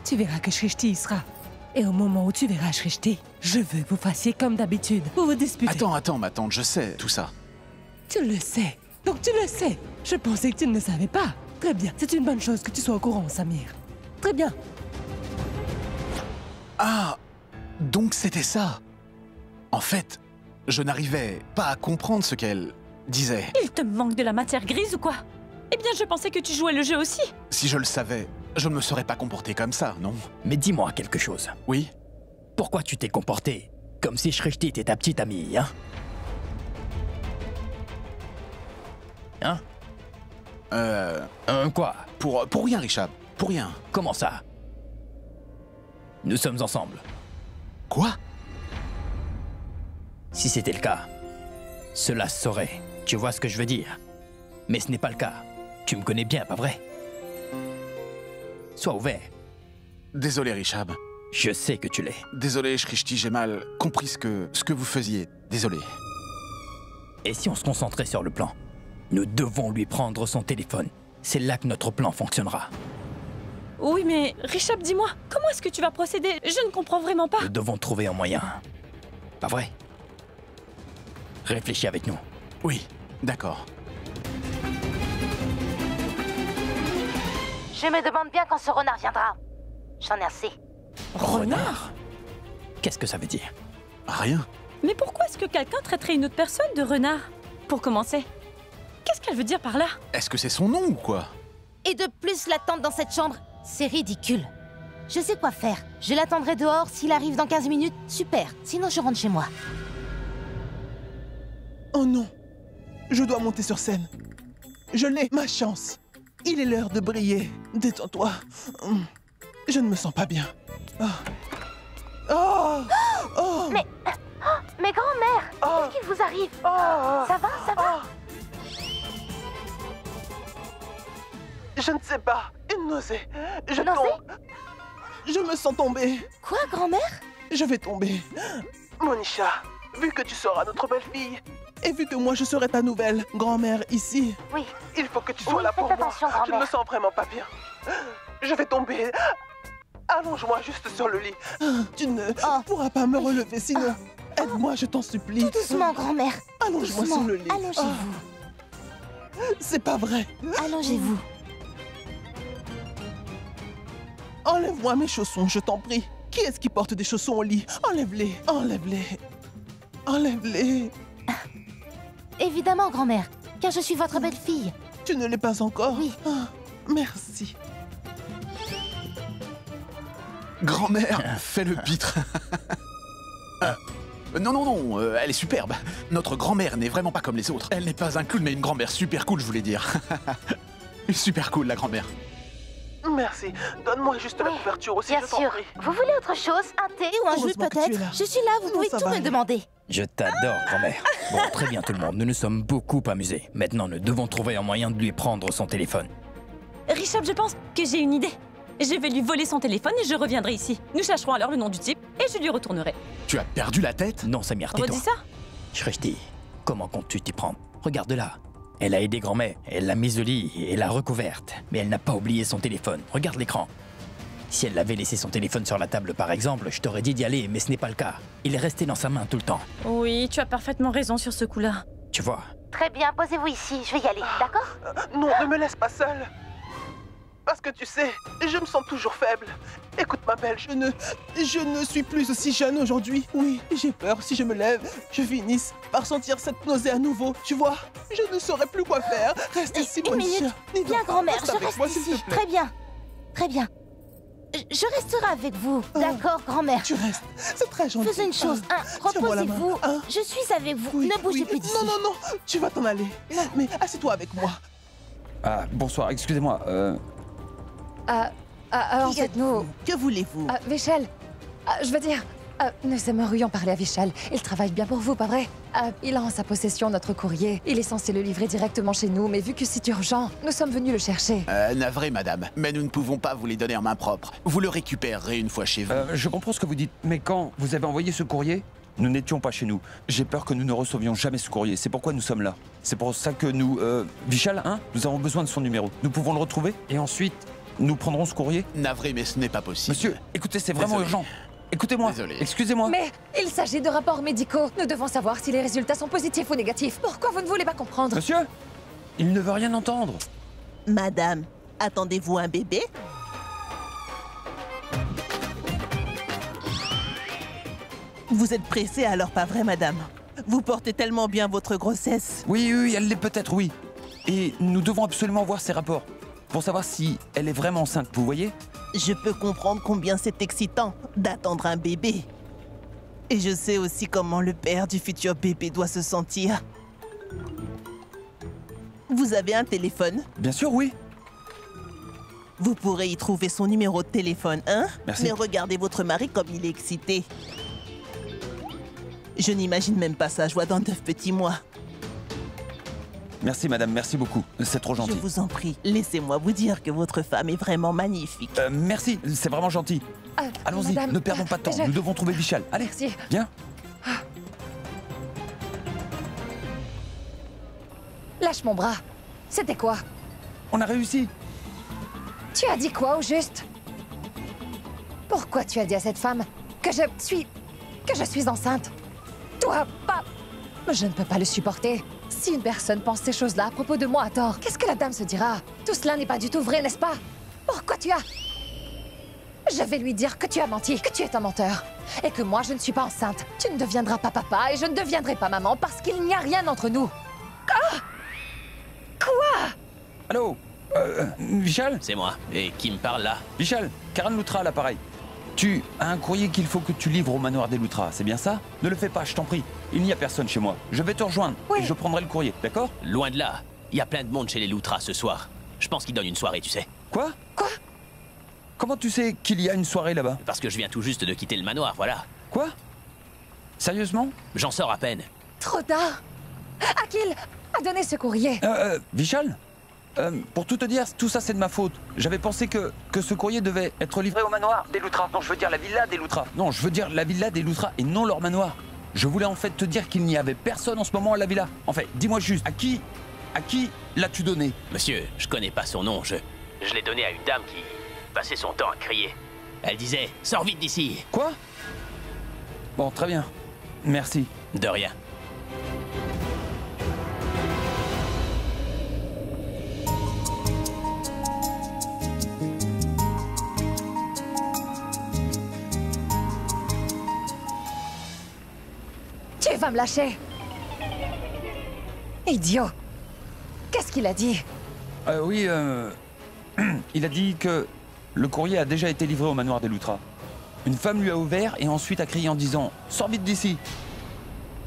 tu verras que Shrishti y sera. Et au moment où tu verras Shrishti, je veux que vous fassiez comme d'habitude. Vous vous disputez. Attends, ma tante, je sais tout ça. Tu le sais. Donc tu le sais. Je pensais que tu ne le savais pas. Très bien. C'est une bonne chose que tu sois au courant, Samir. Très bien. Ah, donc c'était ça. En fait, je n'arrivais pas à comprendre ce qu'elle disait. Il te manque de la matière grise ou quoi? Eh bien, je pensais que tu jouais le jeu aussi. Si je le savais, je ne me serais pas comporté comme ça, non? Mais dis-moi quelque chose. Oui? Pourquoi tu t'es comporté comme si Shrishti était ta petite amie, hein? Hein? Quoi? Pour rien, Rishab. Pour rien. Comment ça? Nous sommes ensemble. Quoi? Si c'était le cas, cela se saurait. Tu vois ce que je veux dire? Mais ce n'est pas le cas. Tu me connais bien, pas vrai? Sois ouvert. Désolé, Richab. Je sais que tu l'es. Désolé, Shrishti, j'ai mal compris ce que vous faisiez. Désolé. Et si on se concentrait sur le plan? Nous devons lui prendre son téléphone. C'est là que notre plan fonctionnera. Oui, mais Richab, dis-moi, comment est-ce que tu vas procéder? Je ne comprends vraiment pas. Nous devons trouver un moyen. Pas vrai? Réfléchis avec nous. Oui, d'accord. Je me demande bien quand ce renard viendra. J'en ai assez. Renard? Qu'est-ce que ça veut dire? Rien. Mais pourquoi est-ce que quelqu'un traiterait une autre personne de renard? Pour commencer, qu'est-ce qu'elle veut dire par là? Est-ce que c'est son nom ou quoi? Et de plus, l'attendre dans cette chambre, c'est ridicule. Je sais quoi faire. Je l'attendrai dehors. S'il arrive dans 15 minutes, super. Sinon, je rentre chez moi. Oh non. Je dois monter sur scène. Je l'ai, ma chance. Il est l'heure de briller. Détends-toi. Je ne me sens pas bien. Mais grand-mère, qu'est-ce qu'il vous arrive? Ça va, ça va? Je ne sais pas. Une nausée. Je Nausée? tombe. Je me sens tomber. Quoi, grand-mère? Je vais tomber. Monisha, vu que tu seras notre belle-fille, et vu que moi je serai ta nouvelle grand-mère ici, Oui. il faut que tu sois là pour faites moi. attention, Je ne me grand-mère. sens vraiment pas bien. Je vais tomber. Allonge-moi juste sur le lit. Tu ne pourras pas me relever sinon. Aide-moi, je t'en supplie. Tout doucement, grand-mère. Allonge-moi Doucement. sur le lit. Allongez-vous. C'est pas vrai. Allongez-vous. Enlève-moi mes chaussons, je t'en prie. Qui est-ce qui porte des chaussons au lit? Enlève-les, enlève-les. Enlève-les. Évidemment, grand-mère, car je suis votre belle-fille. Tu ne l'es pas encore? Oui. Merci. Grand-mère, fais le pitre. Non, elle est superbe. Notre grand-mère n'est vraiment pas comme les autres. Elle n'est pas un clown, mais une grand-mère super cool, je voulais dire. Super cool, la grand-mère. Merci. Donne-moi juste la couverture aussi, Bien je t'en sûr. prie. Vous voulez autre chose? Un thé ou un jus Heureusement que tu es peut-être? là. Je suis là, vous Non, pouvez ça tout va me aller. demander. Je t'adore, grand-mère. Bon, très bien tout le monde, nous nous sommes beaucoup amusés. Maintenant, nous devons trouver un moyen de lui prendre son téléphone. Richab, je pense que j'ai une idée. Je vais lui voler son téléphone et je reviendrai ici. Nous chercherons alors le nom du type et je lui retournerai. Tu as perdu la tête? Non, Samir, tais-toi. Redis ça? Shrishti, comment comptes-tu t'y prendre? Regarde-la. Elle a aidé grand-mère, elle l'a mise au lit et l'a recouverte. Mais elle n'a pas oublié son téléphone. Regarde l'écran. Si elle avait laissé son téléphone sur la table, par exemple, je t'aurais dit d'y aller, mais ce n'est pas le cas. Il est resté dans sa main tout le temps. Oui, tu as parfaitement raison sur ce coup-là. Tu vois? Très bien, posez-vous ici, je vais y aller, d'accord? Non, ne me laisse pas seule. Parce que tu sais, je me sens toujours faible. Écoute ma belle, je ne suis plus aussi jeune aujourd'hui. Oui, j'ai peur si je me lève, je finisse par sentir cette nausée à nouveau. Tu vois, je ne saurais plus quoi faire. Reste ici, Une Monisha. minute. Bien, grand-mère, Reste je avec reste moi, s'il ici. te plaît. Très bien. Très bien. Je resterai avec vous, d'accord, grand-mère? Tu restes, c'est très gentil. Faisons une chose, tiens-moi la main. reposez-vous. Je suis avec vous, Oui, ne bougez oui. plus d'ici. Non, tu vas t'en aller. Mais assieds-toi avec moi. Ah, bonsoir, excusez-moi. En fait, nous... Que voulez-vous? Vishal, je veux dire, nous aimerions parler à Vishal. Il travaille bien pour vous, pas vrai? Il a en sa possession notre courrier. Il est censé le livrer directement chez nous, mais vu que c'est urgent, nous sommes venus le chercher. Navré, madame, mais nous ne pouvons pas vous les donner en main propre. Vous le récupérerez une fois chez vous. Je comprends ce que vous dites, mais quand vous avez envoyé ce courrier, nous n'étions pas chez nous. J'ai peur que nous ne recevions jamais ce courrier. C'est pourquoi nous sommes là. C'est pour ça que nous... Vishal, hein? Nous avons besoin de son numéro. Nous pouvons le retrouver et ensuite, nous prendrons ce courrier? Navré, mais ce n'est pas possible. Monsieur, écoutez, c'est vraiment Désolé. urgent. Écoutez-moi, Désolé. excusez-moi. Mais il s'agit de rapports médicaux. Nous devons savoir si les résultats sont positifs ou négatifs. Pourquoi vous ne voulez pas comprendre? Monsieur, il ne veut rien entendre. Madame, attendez-vous un bébé? Vous êtes pressée alors, pas vrai, madame? Vous portez tellement bien votre grossesse. Oui, elle l'est peut-être, oui. Et nous devons absolument voir ces rapports pour savoir si elle est vraiment enceinte, vous voyez? Je peux comprendre combien c'est excitant d'attendre un bébé. Et je sais aussi comment le père du futur bébé doit se sentir. Vous avez un téléphone? Bien sûr, oui. Vous pourrez y trouver son numéro de téléphone, hein? Merci. Mais regardez votre mari comme il est excité. Je n'imagine même pas sa joie dans 9 petits mois. Merci madame, merci beaucoup. C'est trop gentil. Je vous en prie, laissez-moi vous dire que votre femme est vraiment magnifique. Merci, c'est vraiment gentil. Allons-y, ne perdons pas de temps. Nous devons trouver Vishal. Allez, Merci. viens. Lâche mon bras. C'était quoi? On a réussi. Tu as dit quoi au juste? Pourquoi tu as dit à cette femme que je suis enceinte? Toi, pas... Je ne peux pas le supporter. Si une personne pense ces choses-là à propos de moi à tort, qu'est-ce que la dame se dira? Tout cela n'est pas du tout vrai, n'est-ce pas? Pourquoi tu as... Je vais lui dire que tu as menti, que tu es un menteur. Et que moi, je ne suis pas enceinte. Tu ne deviendras pas papa et je ne deviendrai pas maman parce qu'il n'y a rien entre nous. Ah! Quoi? Allô Vishal? C'est moi. Et qui me parle là? Vishal, Karan Loutra à l'appareil. Tu as un courrier qu'il faut que tu livres au manoir des Loutra, c'est bien ça? Ne le fais pas, je t'en prie. Il n'y a personne chez moi. Je vais te rejoindre et je prendrai le courrier, d'accord? Loin de là. Il y a plein de monde chez les Loutra ce soir. Je pense qu'ils donnent une soirée, tu sais. Quoi? Comment tu sais qu'il y a une soirée là-bas? Parce que je viens tout juste de quitter le manoir, voilà. Quoi? Sérieusement? J'en sors à peine. Trop tard. Akil a donné ce courrier. Vishal? Pour tout te dire, tout ça c'est de ma faute. J'avais pensé que ce courrier devait être livré au manoir des Loutra. Non, je veux dire la villa des Loutra. Non, je veux dire la villa des Loutra et non leur manoir. Je voulais en fait te dire qu'il n'y avait personne en ce moment à la villa. En fait, dis-moi juste, à qui l'as-tu donné? Monsieur, je connais pas son nom, je l'ai donné à une dame qui passait son temps à crier. Elle disait « Sors vite d'ici !» Quoi? Bon, très bien. Merci. De rien. Tu vas me lâcher. Idiot. Qu'est-ce qu'il a dit? Oui, il a dit que le courrier a déjà été livré au manoir des Loutra. Une femme lui a ouvert et ensuite a crié en disant « Sors vite d'ici !»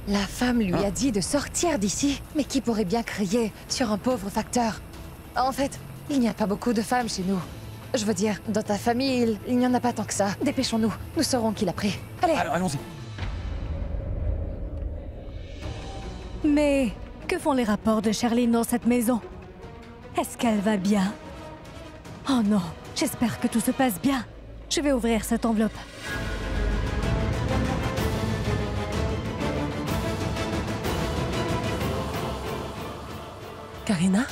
La femme lui a dit de sortir d'ici. Mais qui pourrait bien crier sur un pauvre facteur? En fait, il n'y a pas beaucoup de femmes chez nous. Je veux dire, dans ta famille, il n'y en a pas tant que ça. Dépêchons-nous, nous saurons qui l'a pris. Allez. Alors, allons-y. Mais que font les rapports de Charline dans cette maison? Est-ce qu'elle va bien? Oh non, j'espère que tout se passe bien. Je vais ouvrir cette enveloppe. Karina?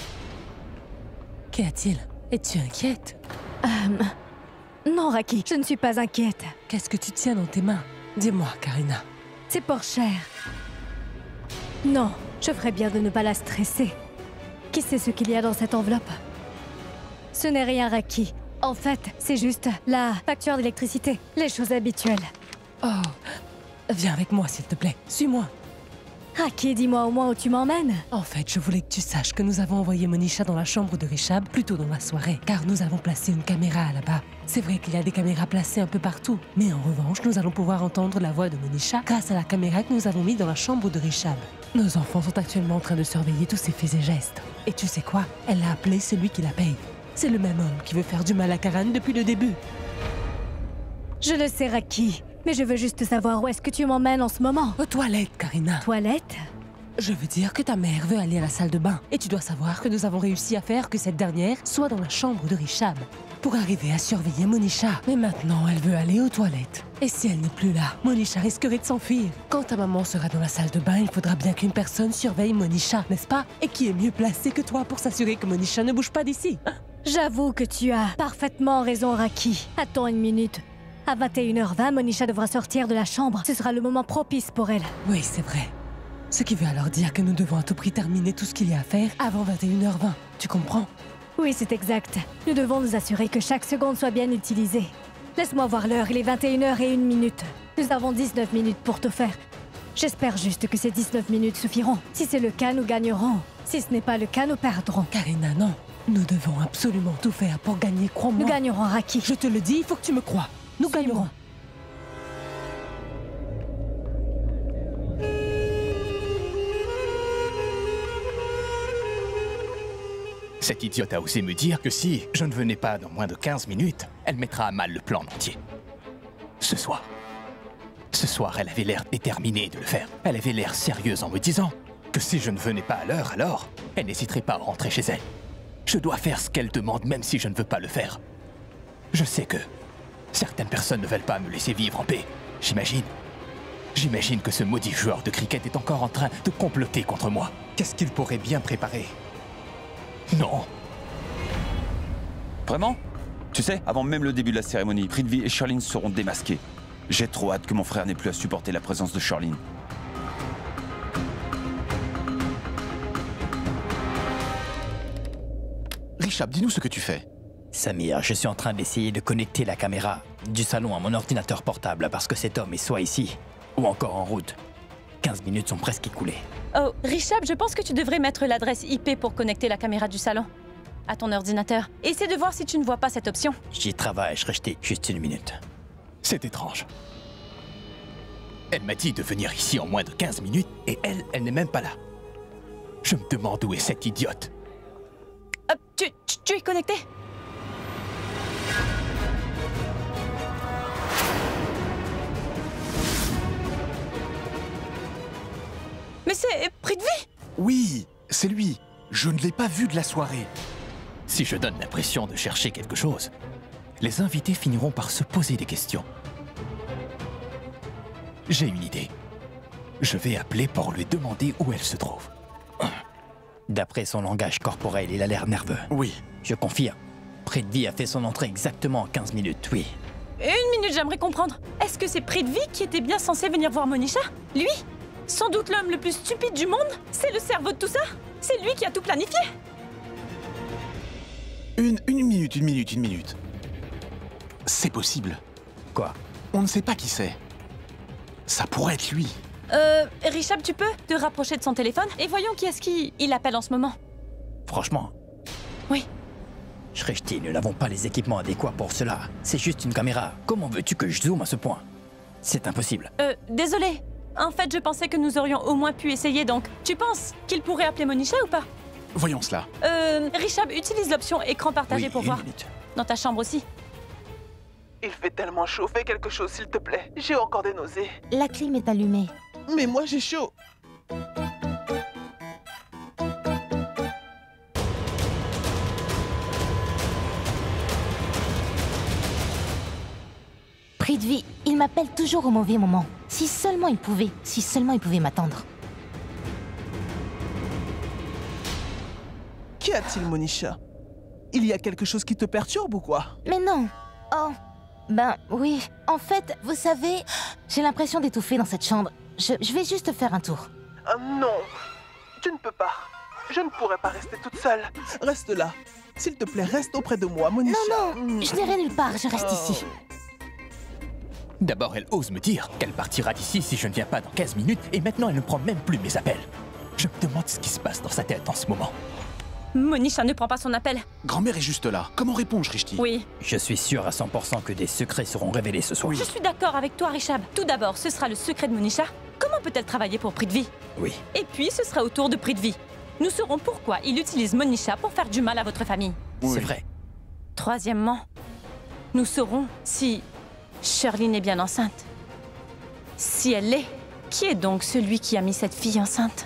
Qu'y a-t-il? Es-tu inquiète? Non, Raki, je ne suis pas inquiète. Qu'est-ce que tu tiens dans tes mains? Dis-moi, Karina. C'est pour cher. Non, je ferais bien de ne pas la stresser. Qui sait ce qu'il y a dans cette enveloppe? Ce n'est rien, Raki. En fait, c'est juste la facture d'électricité. Les choses habituelles. Oh, viens avec moi, s'il te plaît. Suis-moi. Raki, dis-moi au moins où tu m'emmènes. En fait, je voulais que tu saches que nous avons envoyé Monisha dans la chambre de Rishab plus tôt dans la soirée, car nous avons placé une caméra là-bas. C'est vrai qu'il y a des caméras placées un peu partout, mais en revanche, nous allons pouvoir entendre la voix de Monisha grâce à la caméra que nous avons mise dans la chambre de Rishab. Nos enfants sont actuellement en train de surveiller tous ses faits et gestes. Et tu sais quoi? Elle a appelé celui qui la paye. C'est le même homme qui veut faire du mal à Karan depuis le début. Je le sais, Raki. Mais je veux juste savoir où est-ce que tu m'emmènes en ce moment. Aux toilettes, Karina. Toilettes? Je veux dire que ta mère veut aller à la salle de bain. Et tu dois savoir que nous avons réussi à faire que cette dernière soit dans la chambre de Rishab pour arriver à surveiller Monisha. Mais maintenant, elle veut aller aux toilettes. Et si elle n'est plus là, Monisha risquerait de s'enfuir. Quand ta maman sera dans la salle de bain, il faudra bien qu'une personne surveille Monisha, n'est-ce pas? Et qui est mieux placé que toi pour s'assurer que Monisha ne bouge pas d'ici? J'avoue que tu as parfaitement raison, Raki. Attends une minute. À 21h20, Monisha devra sortir de la chambre. Ce sera le moment propice pour elle. Oui, c'est vrai. Ce qui veut alors dire que nous devons à tout prix terminer tout ce qu'il y a à faire avant 21h20. Tu comprends? Oui, c'est exact. Nous devons nous assurer que chaque seconde soit bien utilisée. Laisse-moi voir l'heure, il est 21h01. Nous avons 19 minutes pour tout faire. J'espère juste que ces 19 minutes suffiront. Si c'est le cas, nous gagnerons. Si ce n'est pas le cas, nous perdrons. Karina, non. Nous devons absolument tout faire pour gagner, crois-moi. Nous gagnerons, Raki. Je te le dis, il faut que tu me crois. Nous gagnerons. Cette idiote a osé me dire que si je ne venais pas dans moins de 15 minutes, elle mettra à mal le plan entier. Ce soir, elle avait l'air déterminée de le faire. Elle avait l'air sérieuse en me disant Que si je ne venais pas à l'heure, alors, elle n'hésiterait pas à rentrer chez elle. Je dois faire ce qu'elle demande même si je ne veux pas le faire. Je sais que certaines personnes ne veulent pas me laisser vivre en paix. J'imagine que ce maudit joueur de cricket est encore en train de comploter contre moi. Qu'est-ce qu'il pourrait bien préparer? Non. Vraiment? Tu sais, avant même le début de la cérémonie, Prithvi et Charlene seront démasqués. J'ai trop hâte que mon frère n'ait plus à supporter la présence de Charlene. Rishabh, dis-nous ce que tu fais. Samir, je suis en train d'essayer de connecter la caméra du salon à mon ordinateur portable parce que cet homme est soit ici ou encore en route. 15 minutes sont presque écoulées. Oh, Rishabh, je pense que tu devrais mettre l'adresse IP pour connecter la caméra du salon à ton ordinateur. Essaie de voir si tu ne vois pas cette option. J'y travaille, je restais juste 1 minute. C'est étrange. Elle m'a dit de venir ici en moins de 15 minutes et elle n'est même pas là. Je me demande où est cette idiote. Tu es connecté? Mais c'est Prithvi! Oui, c'est lui. Je ne l'ai pas vu de la soirée. Si je donne l'impression de chercher quelque chose, les invités finiront par se poser des questions. J'ai une idée. Je vais appeler pour lui demander où elle se trouve. D'après son langage corporel, il a l'air nerveux. Oui. Je confirme. Prithvi a fait son entrée exactement en 15 minutes, oui. 1 minute, j'aimerais comprendre. Est-ce que c'est Prithvi qui était bien censé venir voir Monisha? Lui? Sans doute l'homme le plus stupide du monde? C'est le cerveau de tout ça? C'est lui qui a tout planifié? Une minute. C'est possible. Quoi? On ne sait pas qui c'est. Ça pourrait être lui. Rishabh, tu peux te rapprocher de son téléphone et voyons qui est-ce qu'il appelle en ce moment. Franchement? Oui. Shrishti, nous n'avons pas les équipements adéquats pour cela. C'est juste une caméra. Comment veux-tu que je zoome à ce point? C'est impossible. Désolé. En fait, je pensais que nous aurions au moins pu essayer, donc... Tu penses qu'il pourrait appeler Monisha ou pas? Voyons cela. Rishabh, utilise l'option écran partagé pour voir. Minute. Dans ta chambre aussi. Il fait tellement chaud, fais quelque chose s'il te plaît. J'ai encore des nausées. La clim est allumée. Mais moi j'ai chaud. Prithvi, il m'appelle toujours au mauvais moment. Si seulement il pouvait m'attendre. Qu'y a-t-il, Monisha? Il y a quelque chose qui te perturbe ou quoi? Mais non. Oh, ben oui. En fait, vous savez, j'ai l'impression d'étouffer dans cette chambre. Je vais juste faire un tour. Non, tu ne peux pas. Je ne pourrais pas rester toute seule. Reste là. S'il te plaît, reste auprès de moi, Monisha. Non, je n'irai nulle part, je reste ici. D'abord, elle ose me dire qu'elle partira d'ici si je ne viens pas dans 15 minutes et maintenant elle ne prend même plus mes appels. Je me demande ce qui se passe dans sa tête en ce moment. Monisha ne prend pas son appel. Grand-mère est juste là. Comment répondre, Shrishti? Oui. Je suis sûr à 100% que des secrets seront révélés ce soir. Oui. Je suis d'accord avec toi, Rishabh. Tout d'abord, ce sera le secret de Monisha. Comment peut-elle travailler pour Prithvi? Oui. Et puis, ce sera au tour de Prithvi. Nous saurons pourquoi il utilise Monisha pour faire du mal à votre famille. Oui. C'est vrai. Troisièmement, nous saurons si Charlene est bien enceinte. Si elle l'est, qui est donc celui qui a mis cette fille enceinte?